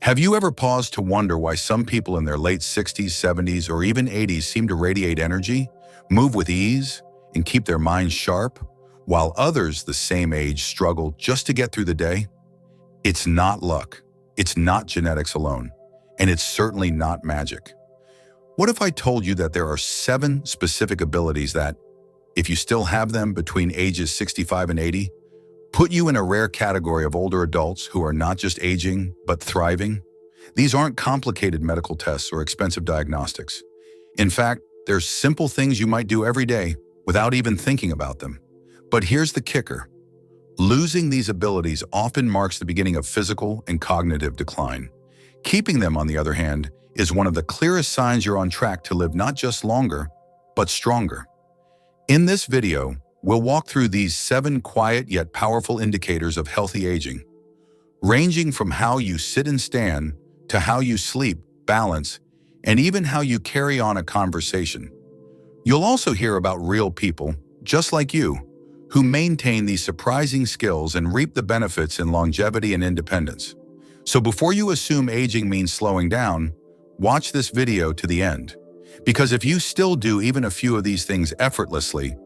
Have you ever paused to wonder why some people in their late 60s, 70s, or even 80s seem to radiate energy, move with ease, and keep their minds sharp, while others the same age struggle just to get through the day? It's not luck, it's not genetics alone, and it's certainly not magic. What if I told you that there are 7 specific abilities that, if you still have them between ages 65 and 80, put you in a rare category of older adults who are not just aging, but thriving? These aren't complicated medical tests or expensive diagnostics. In fact, they're simple things you might do every day without even thinking about them. But here's the kicker. Losing these abilities often marks the beginning of physical and cognitive decline. Keeping them, on the other hand, is one of the clearest signs you're on track to live not just longer, but stronger. In this video, we'll walk through these 7 quiet yet powerful indicators of healthy aging, ranging from how you sit and stand to how you sleep, balance, and even how you carry on a conversation. You'll also hear about real people, just like you, who maintain these surprising skills and reap the benefits in longevity and independence. So before you assume aging means slowing down, watch this video to the end. Because if you still do even a few of these things effortlessly,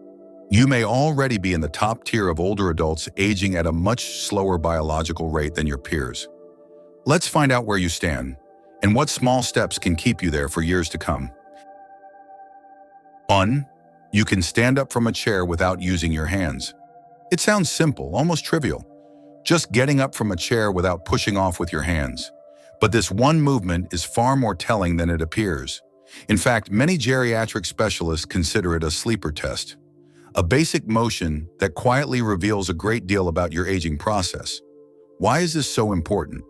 you may already be in the top tier of older adults aging at a much slower biological rate than your peers. Let's find out where you stand and what small steps can keep you there for years to come. 1. You can stand up from a chair without using your hands. It sounds simple, almost trivial, just getting up from a chair without pushing off with your hands. But this one movement is far more telling than it appears. In fact, many geriatric specialists consider it a sleeper test. A basic motion that quietly reveals a great deal about your aging process. Why is this so important?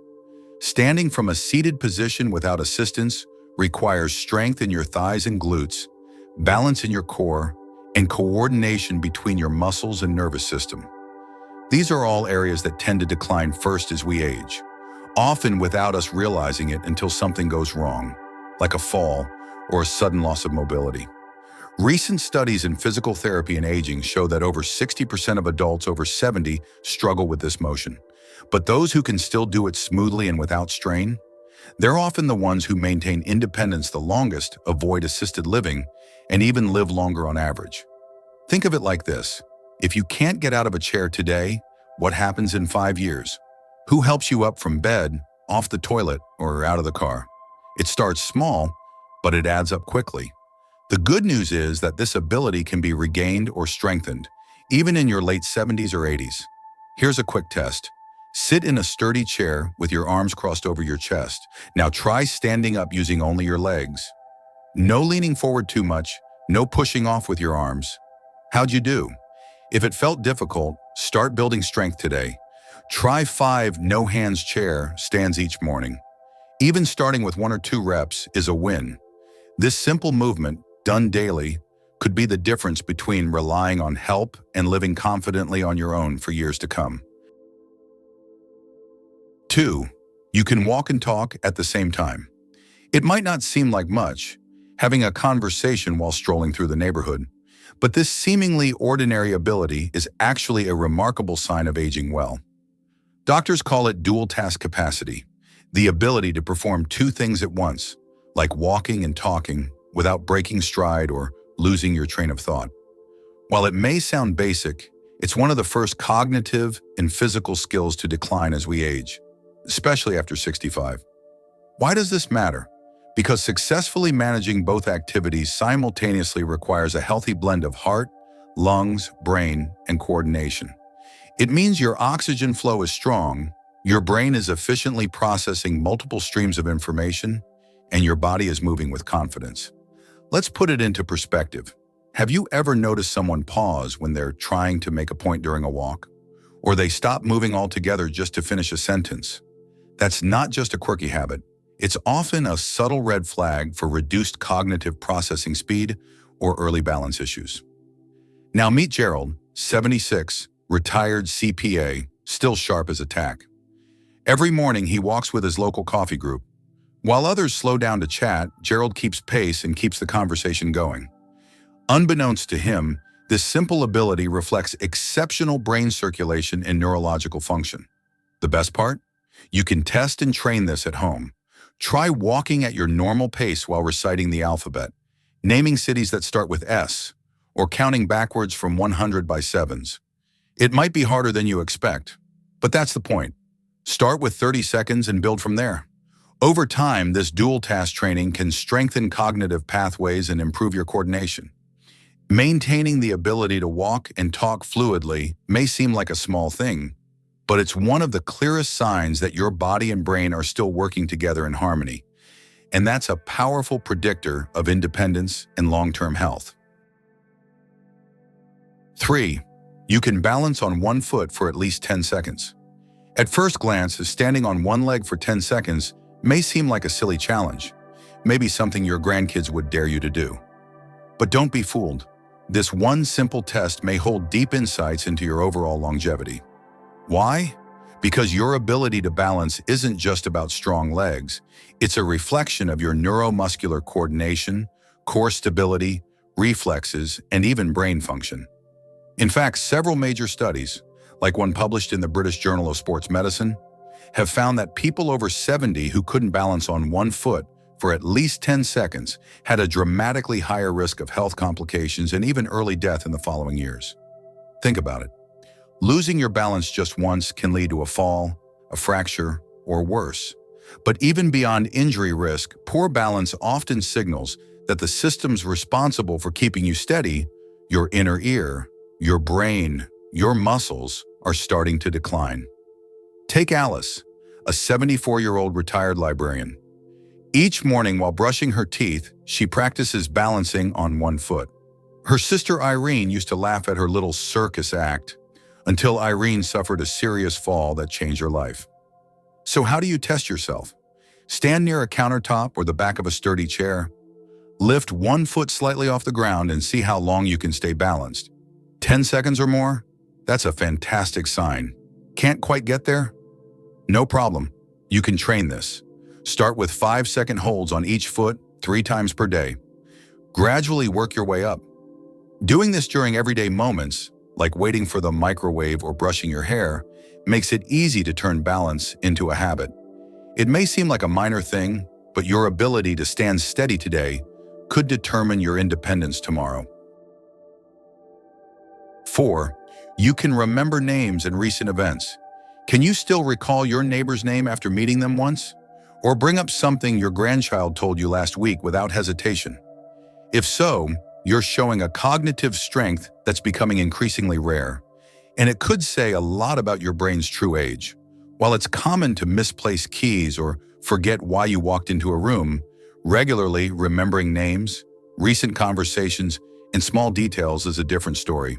Standing from a seated position without assistance requires strength in your thighs and glutes, balance in your core, and coordination between your muscles and nervous system. These are all areas that tend to decline first as we age, often without us realizing it until something goes wrong, like a fall or a sudden loss of mobility. Recent studies in physical therapy and aging show that over 60% of adults over 70 struggle with this motion. But those who can still do it smoothly and without strain, they're often the ones who maintain independence the longest, avoid assisted living, and even live longer on average. Think of it like this. If you can't get out of a chair today, what happens in 5 years? Who helps you up from bed, off the toilet, or out of the car? It starts small, but it adds up quickly. The good news is that this ability can be regained or strengthened, even in your late 70s or 80s. Here's a quick test. Sit in a sturdy chair with your arms crossed over your chest. Now try standing up using only your legs. No leaning forward too much, no pushing off with your arms. How'd you do? If it felt difficult, start building strength today. Try 5 no-hands chair stands each morning. Even starting with 1 or 2 reps is a win. This simple movement, done daily, could be the difference between relying on help and living confidently on your own for years to come. 2. You can walk and talk at the same time. It might not seem like much, having a conversation while strolling through the neighborhood, but this seemingly ordinary ability is actually a remarkable sign of aging well. Doctors call it dual task capacity, the ability to perform 2 things at once, like walking and talking, without breaking stride or losing your train of thought. While it may sound basic, it's one of the first cognitive and physical skills to decline as we age, especially after 65. Why does this matter? Because successfully managing both activities simultaneously requires a healthy blend of heart, lungs, brain, and coordination. It means your oxygen flow is strong, your brain is efficiently processing multiple streams of information, and your body is moving with confidence. Let's put it into perspective. Have you ever noticed someone pause when they're trying to make a point during a walk? Or they stop moving altogether just to finish a sentence? That's not just a quirky habit. It's often a subtle red flag for reduced cognitive processing speed or early balance issues. Now meet Gerald, 76, retired CPA, still sharp as a tack. Every morning he walks with his local coffee group. While others slow down to chat, Gerald keeps pace and keeps the conversation going. Unbeknownst to him, this simple ability reflects exceptional brain circulation and neurological function. The best part? You can test and train this at home. Try walking at your normal pace while reciting the alphabet, naming cities that start with S, or counting backwards from 100 by sevens. It might be harder than you expect, but that's the point. Start with 30 seconds and build from there. Over time, this dual task training can strengthen cognitive pathways and improve your coordination. Maintaining the ability to walk and talk fluidly may seem like a small thing, but it's one of the clearest signs that your body and brain are still working together in harmony. And that's a powerful predictor of independence and long-term health. 3. You can balance on one foot for at least 10 seconds. At first glance, standing on one leg for 10 seconds may seem like a silly challenge, maybe something your grandkids would dare you to do. But don't be fooled. This one simple test may hold deep insights into your overall longevity. Why? Because your ability to balance isn't just about strong legs. It's a reflection of your neuromuscular coordination, core stability, reflexes, and even brain function. In fact, several major studies, like one published in the British Journal of Sports Medicine, have found that people over 70 who couldn't balance on one foot for at least 10 seconds had a dramatically higher risk of health complications and even early death in the following years. Think about it. Losing your balance just once can lead to a fall, a fracture, or worse. But even beyond injury risk, poor balance often signals that the systems responsible for keeping you steady, your inner ear, your brain, your muscles, are starting to decline. Take Alice, a 74-year-old retired librarian. Each morning while brushing her teeth, she practices balancing on one foot. Her sister Irene used to laugh at her little circus act until Irene suffered a serious fall that changed her life. So how do you test yourself? Stand near a countertop or the back of a sturdy chair. Lift one foot slightly off the ground and see how long you can stay balanced. 10 seconds or more? That's a fantastic sign. Can't quite get there? No problem. You can train this. Start with 5-second holds on each foot 3 times per day. Gradually work your way up. Doing this during everyday moments, like waiting for the microwave or brushing your hair, makes it easy to turn balance into a habit. It may seem like a minor thing, but your ability to stand steady today could determine your independence tomorrow. 4. You can remember names and recent events. Can you still recall your neighbor's name after meeting them once? Or bring up something your grandchild told you last week without hesitation? If so, you're showing a cognitive strength that's becoming increasingly rare, and it could say a lot about your brain's true age. While it's common to misplace keys or forget why you walked into a room, regularly remembering names, recent conversations, and small details is a different story.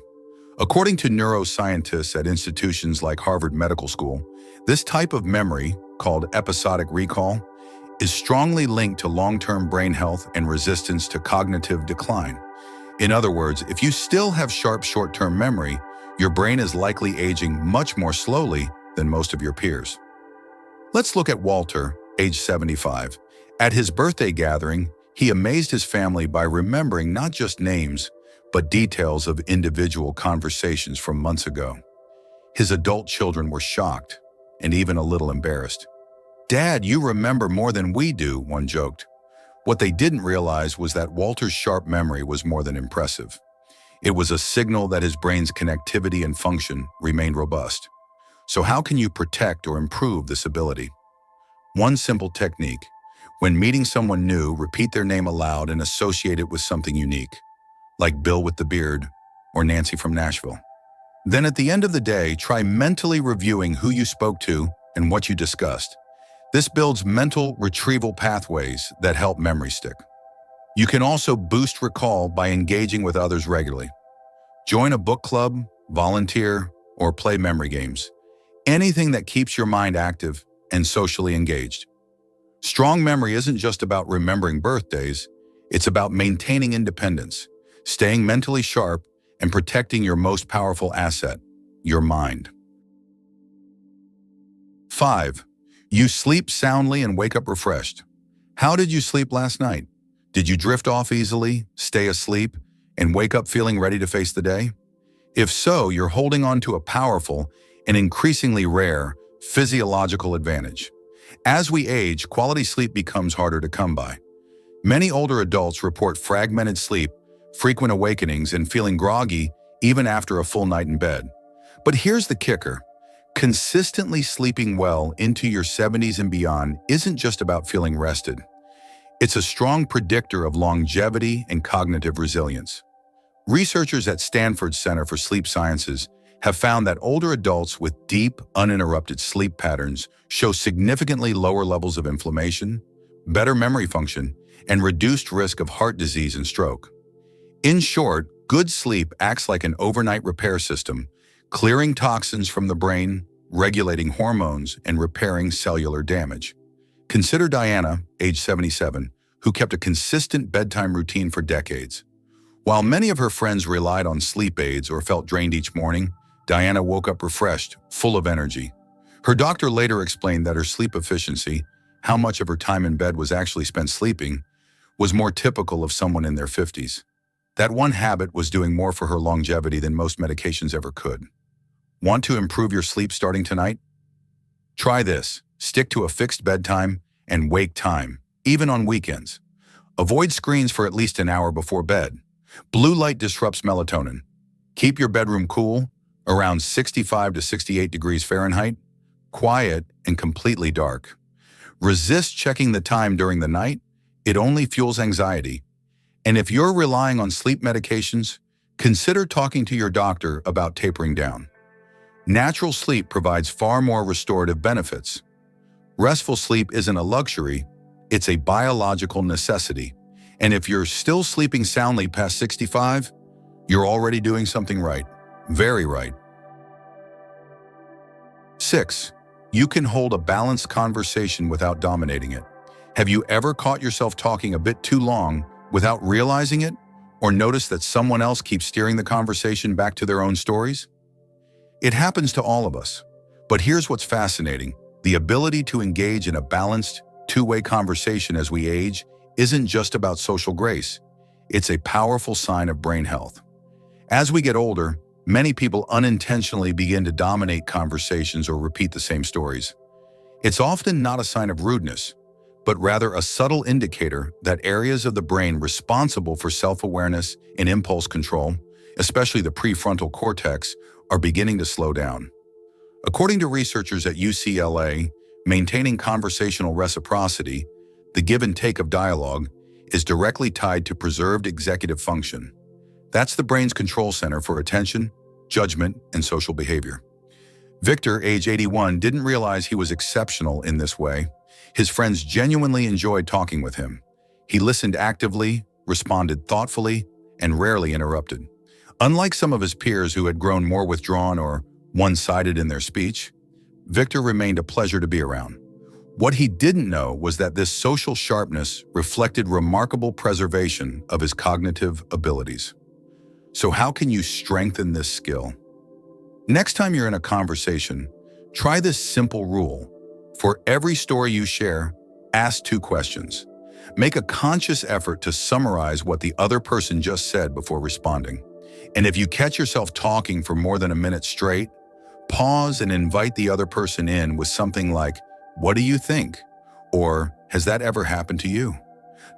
According to neuroscientists at institutions like Harvard Medical School, this type of memory, called episodic recall, is strongly linked to long-term brain health and resistance to cognitive decline. In other words, if you still have sharp short-term memory, your brain is likely aging much more slowly than most of your peers. Let's look at Walter, age 75. At his birthday gathering, he amazed his family by remembering not just names, but details of individual conversations from months ago. His adult children were shocked and even a little embarrassed. "Dad, you remember more than we do," one joked. What they didn't realize was that Walter's sharp memory was more than impressive. It was a signal that his brain's connectivity and function remained robust. So how can you protect or improve this ability? One simple technique. When meeting someone new, repeat their name aloud and associate it with something unique, like Bill with the beard or Nancy from Nashville. Then at the end of the day, try mentally reviewing who you spoke to and what you discussed. This builds mental retrieval pathways that help memory stick. You can also boost recall by engaging with others regularly. Join a book club, volunteer, or play memory games. Anything that keeps your mind active and socially engaged. Strong memory isn't just about remembering birthdays, it's about maintaining independence, staying mentally sharp, and protecting your most powerful asset, your mind. 5. You sleep soundly and wake up refreshed. How did you sleep last night? Did you drift off easily, stay asleep, and wake up feeling ready to face the day? If so, you're holding on to a powerful and increasingly rare Physiological advantage. As we age, quality sleep becomes harder to come by. Many older adults report fragmented sleep, frequent awakenings, and feeling groggy even after a full night in bed. But here's the kicker. Consistently sleeping well into your 70s and beyond isn't just about feeling rested. It's a strong predictor of longevity and cognitive resilience. Researchers at Stanford's Center for Sleep Sciences have found that older adults with deep, uninterrupted sleep patterns show significantly lower levels of inflammation, better memory function, and reduced risk of heart disease and stroke. In short, good sleep acts like an overnight repair system, clearing toxins from the brain, regulating hormones, and repairing cellular damage. Consider Diana, age 77, who kept a consistent bedtime routine for decades. While many of her friends relied on sleep aids or felt drained each morning, Diana woke up refreshed, full of energy. Her doctor later explained that her sleep efficiency, how much of her time in bed was actually spent sleeping, was more typical of someone in their 50s. That one habit was doing more for her longevity than most medications ever could. Want to improve your sleep starting tonight? Try this. Stick to a fixed bedtime and wake time, even on weekends. Avoid screens for at least an hour before bed. Blue light disrupts melatonin. Keep your bedroom cool, around 65 to 68 degrees Fahrenheit, quiet and completely dark. Resist checking the time during the night. It only fuels anxiety. And if you're relying on sleep medications, consider talking to your doctor about tapering down. Natural sleep provides far more restorative benefits. Restful sleep isn't a luxury, it's a biological necessity. And if you're still sleeping soundly past 65, you're already doing something right. Very right. 6. You can hold a balanced conversation without dominating it. Have you ever caught yourself talking a bit too long without realizing it, or noticed that someone else keeps steering the conversation back to their own stories? It happens to all of us. But here's what's fascinating. The ability to engage in a balanced, two-way conversation as we age isn't just about social grace. It's a powerful sign of brain health. As we get older, many people unintentionally begin to dominate conversations or repeat the same stories. It's often not a sign of rudeness, but rather a subtle indicator that areas of the brain responsible for self-awareness and impulse control, especially the prefrontal cortex, are beginning to slow down. According to researchers at UCLA, maintaining conversational reciprocity, the give and take of dialogue, is directly tied to preserved executive function. That's the brain's control center for attention, judgment, and social behavior. Victor, age 81, didn't realize he was exceptional in this way. His friends genuinely enjoyed talking with him. He listened actively, responded thoughtfully, and rarely interrupted. Unlike some of his peers who had grown more withdrawn or one-sided in their speech, Victor remained a pleasure to be around. What he didn't know was that this social sharpness reflected remarkable preservation of his cognitive abilities. So how can you strengthen this skill? Next time you're in a conversation, try this simple rule. For every story you share, ask 2 questions. Make a conscious effort to summarize what the other person just said before responding. And if you catch yourself talking for more than a minute straight, pause and invite the other person in with something like, "What do you think?" Or, "Has that ever happened to you?"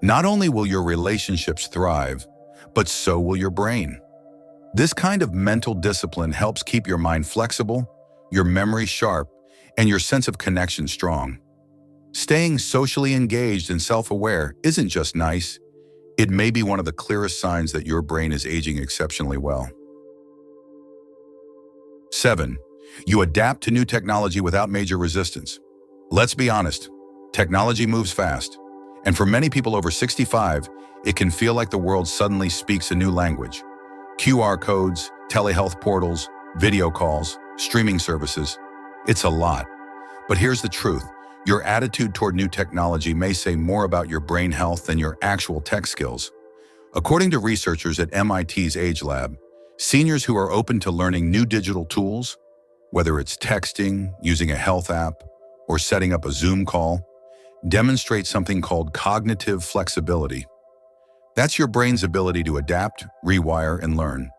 Not only will your relationships thrive, but so will your brain. This kind of mental discipline helps keep your mind flexible, your memory sharp, and your sense of connection strong. Staying socially engaged and self-aware isn't just nice, it may be one of the clearest signs that your brain is aging exceptionally well. 7. You adapt to new technology without major resistance. Let's be honest, technology moves fast, and for many people over 65, it can feel like the world suddenly speaks a new language. QR codes, telehealth portals, video calls, streaming services. It's a lot. But here's the truth. Your attitude toward new technology may say more about your brain health than your actual tech skills. According to researchers at MIT's Age Lab, seniors who are open to learning new digital tools, whether it's texting, using a health app, or setting up a Zoom call, demonstrate something called cognitive flexibility. That's your brain's ability to adapt, rewire, and learn.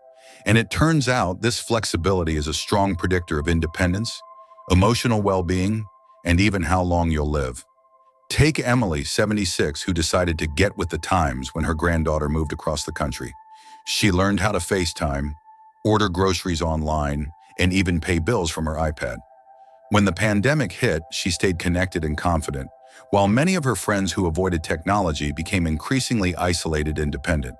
And it turns out this flexibility is a strong predictor of independence, emotional well-being, and even how long you'll live. Take Emily, 76, who decided to get with the times when her granddaughter moved across the country. She learned how to FaceTime, order groceries online, and even pay bills from her iPad. When the pandemic hit, she stayed connected and confident, while many of her friends who avoided technology became increasingly isolated and dependent.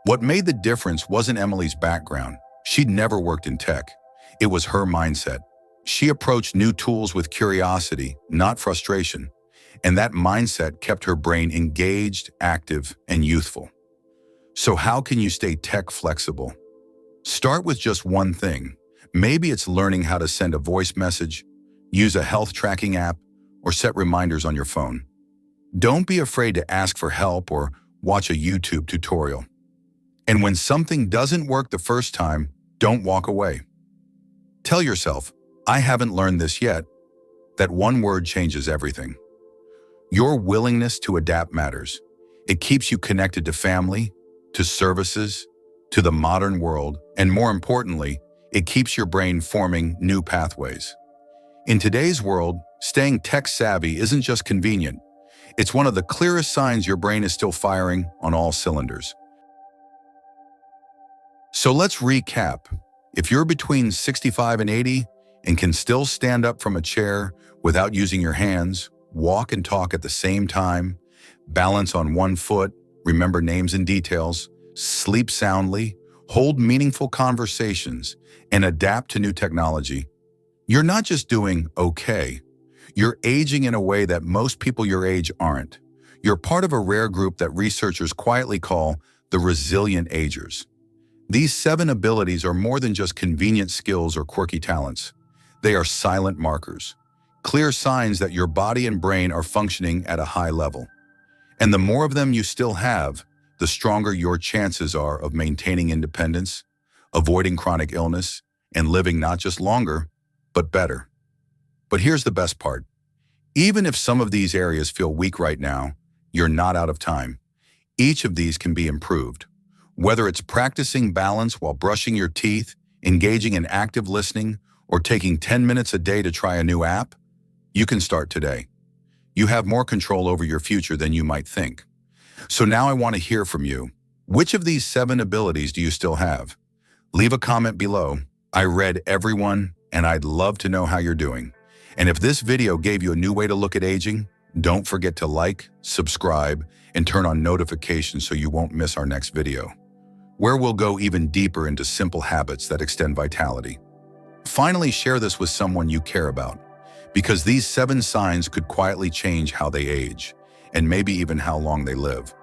What made the difference wasn't Emily's background. She'd never worked in tech. It was her mindset. She approached new tools with curiosity, not frustration, and that mindset kept her brain engaged, active, and youthful. So how can you stay tech flexible? Start with just one thing. Maybe it's learning how to send a voice message, use a health tracking app, or set reminders on your phone. Don't be afraid to ask for help or watch a YouTube tutorial. And when something doesn't work the first time, don't walk away. Tell yourself, I haven't learned this yet. That one word changes everything. Your willingness to adapt matters. It keeps you connected to family, to services, to the modern world, and more importantly, it keeps your brain forming new pathways. In today's world, staying tech-savvy isn't just convenient. It's one of the clearest signs your brain is still firing on all cylinders. So let's recap. If you're between 65 and 80 and can still stand up from a chair without using your hands, walk and talk at the same time, balance on one foot, remember names and details, sleep soundly, hold meaningful conversations, and adapt to new technology, you're not just doing okay. You're aging in a way that most people your age aren't. You're part of a rare group that researchers quietly call the resilient agers. These 7 abilities are more than just convenient skills or quirky talents. They are silent markers, clear signs that your body and brain are functioning at a high level. And the more of them you still have, the stronger your chances are of maintaining independence, avoiding chronic illness, and living not just longer, but better. But here's the best part. Even if some of these areas feel weak right now, you're not out of time. Each of these can be improved. Whether it's practicing balance while brushing your teeth, engaging in active listening, or taking 10 minutes a day to try a new app, you can start today. You have more control over your future than you might think. So now I want to hear from you. Which of these 7 abilities do you still have? Leave a comment below. I read everyone, and I'd love to know how you're doing. And if this video gave you a new way to look at aging, don't forget to like, subscribe, and turn on notifications so you won't miss our next video, where we'll go even deeper into simple habits that extend vitality. Finally, share this with someone you care about, because these 7 signs could quietly change how they age, and maybe even how long they live.